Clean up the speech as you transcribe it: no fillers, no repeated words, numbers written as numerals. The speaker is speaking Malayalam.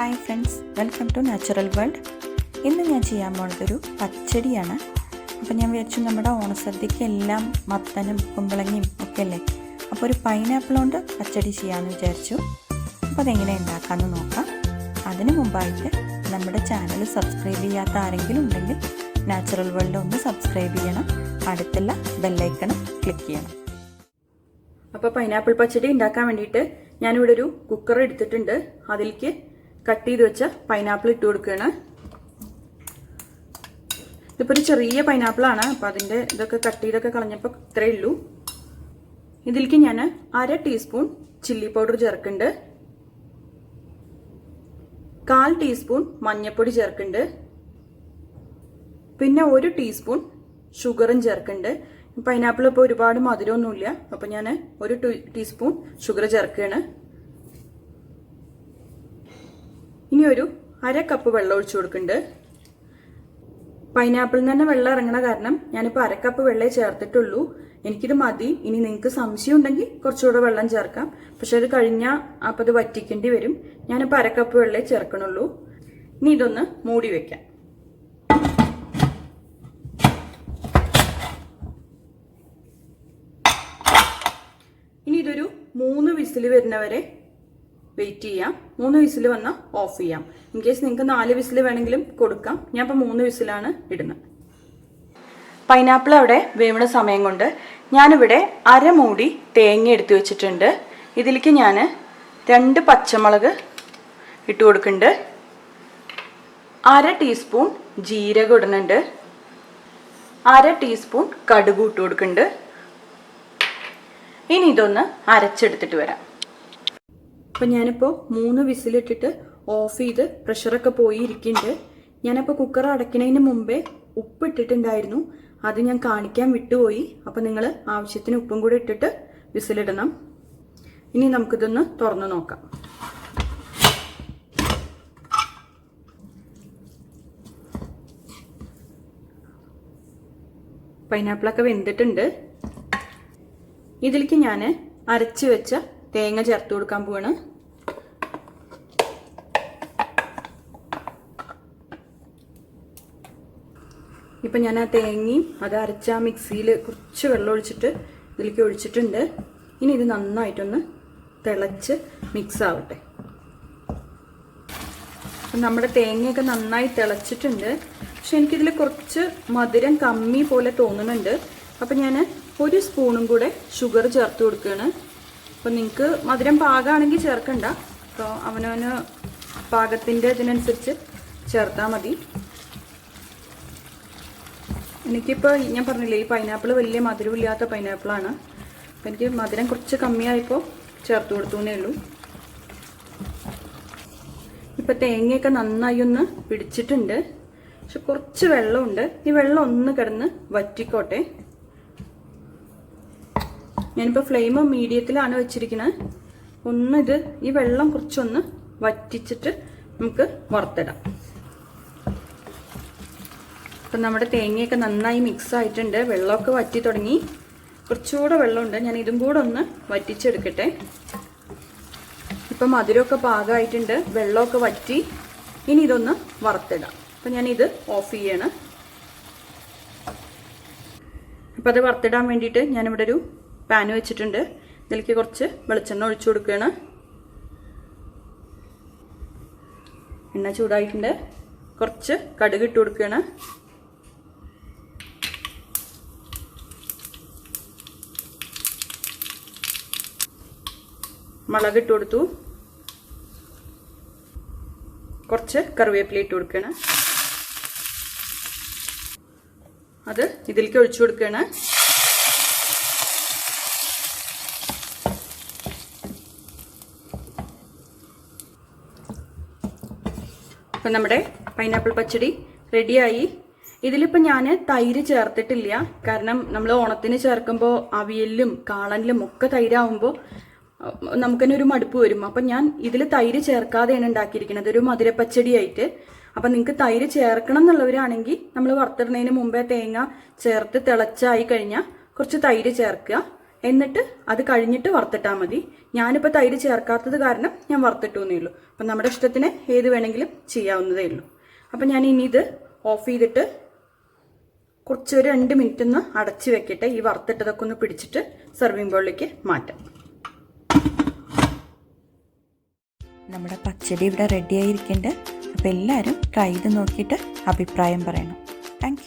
Hi friends, welcome to natural world. ഇന്ന് ഞാൻ ചെയ്യാൻ പോകുന്നതൊരു പച്ചടിയാണ്. അപ്പോൾ ഞാൻ വിചാരിച്ചു നമ്മുടെ ഓണസദ്യക്ക് എല്ലാം മത്തനും കുമ്പളങ്ങയും ഒക്കെ അല്ലേ, അപ്പോൾ ഒരു പൈനാപ്പിൾ കൊണ്ട് പച്ചടി ചെയ്യാമെന്ന് വിചാരിച്ചു. അപ്പോൾ അതെങ്ങനെ ഉണ്ടാക്കാമെന്ന് നോക്കാം. അതിന് മുമ്പായിട്ട് നമ്മുടെ ചാനൽ സബ്സ്ക്രൈബ് ചെയ്യാത്ത ആരെങ്കിലും ഉണ്ടെങ്കിൽ നാച്ചുറൽ വേൾഡ് ഒന്ന് സബ്സ്ക്രൈബ് ചെയ്യണം, അടുത്തുള്ള ബെല്ലൈക്കണും ക്ലിക്ക് ചെയ്യണം. അപ്പോൾ പൈനാപ്പിൾ പച്ചടി ഉണ്ടാക്കാൻ വേണ്ടിയിട്ട് ഞാനിവിടെ ഒരു കുക്കർ എടുത്തിട്ടുണ്ട്. അതിലേക്ക് കട്ട് ചെയ്ത് വെച്ച പൈനാപ്പിൾ ഇട്ട് കൊടുക്കുകയാണ്. ഇതിപ്പോൾ ഒരു ചെറിയ പൈനാപ്പിളാണ്, അപ്പോൾ അതിൻ്റെ ഇതൊക്കെ കട്ട് ചെയ്തൊക്കെ കളഞ്ഞപ്പോൾ ഇത്രയേ ഉള്ളൂ. ഇതിലേക്ക് ഞാൻ 1/2 ടീസ്പൂൺ ചില്ലി പൗഡർ ചേർക്കുന്നുണ്ട്, 1/4 ടീസ്പൂൺ മഞ്ഞൾപ്പൊടി ചേർക്കുന്നുണ്ട്, പിന്നെ 1 ടീസ്പൂൺ ഷുഗറും ചേർക്കുന്നുണ്ട്. പൈനാപ്പിൾ ഇപ്പോൾ ഒരുപാട് മധുരമൊന്നുമില്ല, അപ്പോൾ ഞാൻ 1 ടീസ്പൂൺ ഷുഗർ ചേർക്കുകയാണ്. ഇനി ഒരു 1/2 കപ്പ് വെള്ളം ഒഴിച്ചു കൊടുക്കുന്നുണ്ട്. പൈനാപ്പിളിൽ തന്നെ വെള്ളം ഇറങ്ങണ കാരണം ഞാനിപ്പോൾ 1/2 കപ്പ് വെള്ളമേ ചേർത്തിട്ടുള്ളൂ. എനിക്കിത് മതി. ഇനി നിങ്ങൾക്ക് സംശയം ഉണ്ടെങ്കിൽ കുറച്ചുകൂടെ വെള്ളം ചേർക്കാം, പക്ഷെ അത് കഴിഞ്ഞാൽ അപ്പോൾ അത് വറ്റിക്കേണ്ടി വരും. ഞാനിപ്പോൾ 1/2 കപ്പ് വെള്ളമേ ചേർക്കണുള്ളൂ. ഇനി ഇതൊന്ന് മൂടി വെക്കാം. ഇനി ഇതൊരു 3 വിസിൽ വരുന്നവരെ വെയിറ്റ് ചെയ്യാം. 3 വിസിൽ വന്നാൽ ഓഫ് ചെയ്യാം. ഇൻ കേസ് നിങ്ങൾക്ക് 4 വിസിൽ വേണമെങ്കിലും കൊടുക്കാം. ഞാൻ ഇപ്പോൾ 3 വിസിലാണ് ഇടുന്നത്. പൈനാപ്പിൾ അവിടെ വേവുന്ന സമയം കൊണ്ട് ഞാനിവിടെ 1/2 മൂടി തേങ്ങ എടുത്തു വെച്ചിട്ടുണ്ട്. ഇതിലേക്ക് ഞാൻ 2 പച്ചമുളക് ഇട്ട് കൊടുക്കുന്നുണ്ട്, 1/2 ടീസ്പൂൺ ജീരകം ഇടുന്നുണ്ട്, 1/2 ടീസ്പൂൺ കടുക് ഇട്ട് കൊടുക്കുന്നുണ്ട്. ഇനി ഇതൊന്ന് അരച്ചെടുത്തിട്ട് വരാം. അപ്പം ഞാനിപ്പോൾ 3 വിസിലിട്ടിട്ട് ഓഫ് ചെയ്ത് പ്രഷറൊക്കെ പോയി ഇരിക്കുന്നുണ്ട്. ഞാനപ്പോൾ കുക്കർ അടയ്ക്കുന്നതിന് മുമ്പേ ഉപ്പ് ഇട്ടിട്ടുണ്ടായിരുന്നു, അത് ഞാൻ കാണിക്കാൻ വിട്ടുപോയി. അപ്പോൾ നിങ്ങൾ ആവശ്യത്തിന് ഉപ്പും കൂടി ഇട്ടിട്ട് വിസിലിടണം. ഇനി നമുക്കിതൊന്ന് തുറന്നു നോക്കാം. പൈനാപ്പിളൊക്കെ വെന്തിട്ടുണ്ട്. ഇതിലേക്ക് ഞാൻ അരച്ച് വെച്ച തേങ്ങ ചേർത്ത് കൊടുക്കാൻ പോവാണ്. ഇപ്പം ഞാൻ ആ തേങ്ങയും അത് അരച്ച മിക്സിയിൽ കുറച്ച് വെള്ളം ഒഴിച്ചിട്ട് ഇതിലേക്ക് ഒഴിച്ചിട്ടുണ്ട്. ഇനി ഇത് നന്നായിട്ടൊന്ന് തിളച്ച് മിക്സ് ആവട്ടെ. അപ്പം നമ്മുടെ തേങ്ങയൊക്കെ നന്നായി തിളച്ചിട്ടുണ്ട്, പക്ഷെ എനിക്കിതിൽ കുറച്ച് മധുരം കമ്മി പോലെ തോന്നുന്നുണ്ട്. അപ്പം ഞാൻ 1 സ്പൂണും കൂടെ ഷുഗർ ചേർത്ത് കൊടുക്കുകയാണ്. അപ്പം നിങ്ങൾക്ക് മധുരം പാകമാണെങ്കിൽ ചേർക്കണ്ട, അപ്പോൾ അവനവന് പാകത്തിൻ്റെ ഇതിനനുസരിച്ച് ചേർത്താൽ മതി. എനിക്കിപ്പോൾ ഞാൻ പറഞ്ഞില്ലേ, ഈ പൈനാപ്പിൾ വലിയ മധുരമില്ലാത്ത പൈനാപ്പിളാണ്, അപ്പം എനിക്ക് മധുരം കുറച്ച് കമ്മിയായപ്പോൾ ചേർത്ത് കൊടുത്തു എന്നേ ഉള്ളൂ. ഇപ്പം തേങ്ങയൊക്കെ നന്നായി ഒന്ന് പിടിച്ചിട്ടുണ്ട്, പക്ഷെ കുറച്ച് വെള്ളമുണ്ട്. ഈ വെള്ളം ഒന്ന് കിടന്ന് വറ്റിക്കോട്ടെ. ഞാനിപ്പോൾ ഫ്ലെയിം മീഡിയത്തിലാണ് വെച്ചിരിക്കുന്നത്. ഈ വെള്ളം കുറച്ചൊന്ന് വറ്റിച്ചിട്ട് നമുക്ക് വറുത്തിടാം. അപ്പം നമ്മുടെ തേങ്ങയൊക്കെ നന്നായി മിക്സ് ആയിട്ടുണ്ട്, വെള്ളമൊക്കെ വറ്റി തുടങ്ങി. കുറച്ചുകൂടെ വെള്ളമുണ്ട്, ഞാൻ ഇതും കൂടെ ഒന്ന് വറ്റിച്ചെടുക്കട്ടെ. ഇപ്പം മധുരമൊക്കെ പാകമായിട്ടുണ്ട്, വെള്ളമൊക്കെ വറ്റി. ഇനി ഇതൊന്ന് വറുത്തിടാം. അപ്പം ഞാനിത് ഓഫ് ചെയ്യണം. അപ്പം അത് വറുത്തിടാൻ വേണ്ടിയിട്ട് ഞാനിവിടെ ഒരു പാൻ വെച്ചിട്ടുണ്ട്. ഇതിലേക്ക് കുറച്ച് വെളിച്ചെണ്ണ ഒഴിച്ചു കൊടുക്കുകയാണ്. എണ്ണ ചൂടായിട്ടുണ്ട്, കുറച്ച് കടുക് ഇട്ട് കൊടുക്കുകയാണ്. മുളക് ഇട്ട് കൊടുത്തു, കുറച്ച് കറിവേപ്പില ഇട്ട് കൊടുക്കുകയാണ്. അത് ഇതിലേക്ക് ഒഴിച്ചു കൊടുക്കുകയാണ്. അപ്പം നമ്മുടെ പൈനാപ്പിൾ പച്ചടി റെഡിയായി. ഇതിലിപ്പോൾ ഞാൻ തൈര് ചേർത്തിട്ടില്ല, കാരണം നമ്മൾ ഓണത്തിന് ചേർക്കുമ്പോൾ അവിയലിലും കാളനിലും ഒക്കെ തൈരാകുമ്പോൾ നമുക്കന്നെ ഒരു മടുപ്പ് വരും. അപ്പം ഞാൻ ഇതിൽ തൈര് ചേർക്കാതെയാണ് ഉണ്ടാക്കിയിരിക്കുന്നത്, ഒരു മധുരപ്പച്ചടിയായിട്ട്. അപ്പം നിങ്ങൾക്ക് തൈര് ചേർക്കണം എന്നുള്ളവരാണെങ്കിൽ നമ്മൾ വറുത്തിടുന്നതിന് മുമ്പേ തേങ്ങ ചേർത്ത് തിളച്ചായി കഴിഞ്ഞാൽ കുറച്ച് തൈര് ചേർക്കുക. എന്നിട്ട് അത് കഴിഞ്ഞിട്ട് വറുത്തിട്ടാൽ മതി. ഞാനിപ്പോൾ തൈര് ചേർക്കാത്തത് കാരണം ഞാൻ വറുത്തിട്ടു എന്നേ ഉള്ളൂ. അപ്പം നമ്മുടെ ഇഷ്ടത്തിന് ഏത് വേണമെങ്കിലും ചെയ്യാവുന്നതേ ഉള്ളൂ. അപ്പം ഞാൻ ഇനി ഇത് ഓഫ് ചെയ്തിട്ട് കുറച്ച് ഒരു 2 മിനിറ്റ് ഒന്ന് അടച്ച് വെക്കട്ടെ. ഈ വറുത്തിട്ടതൊക്കെ ഒന്ന് പിടിച്ചിട്ട് സെർവിങ് ബൗളിലേക്ക് മാറ്റാം. നമ്മുടെ പച്ചടി ഇവിടെ റെഡി ആയിരിക്കുന്നുണ്ട്. അപ്പോൾ എല്ലാവരും ട്രൈ ചെയ്ത് നോക്കിയിട്ട് അഭിപ്രായം പറയണം. താങ്ക്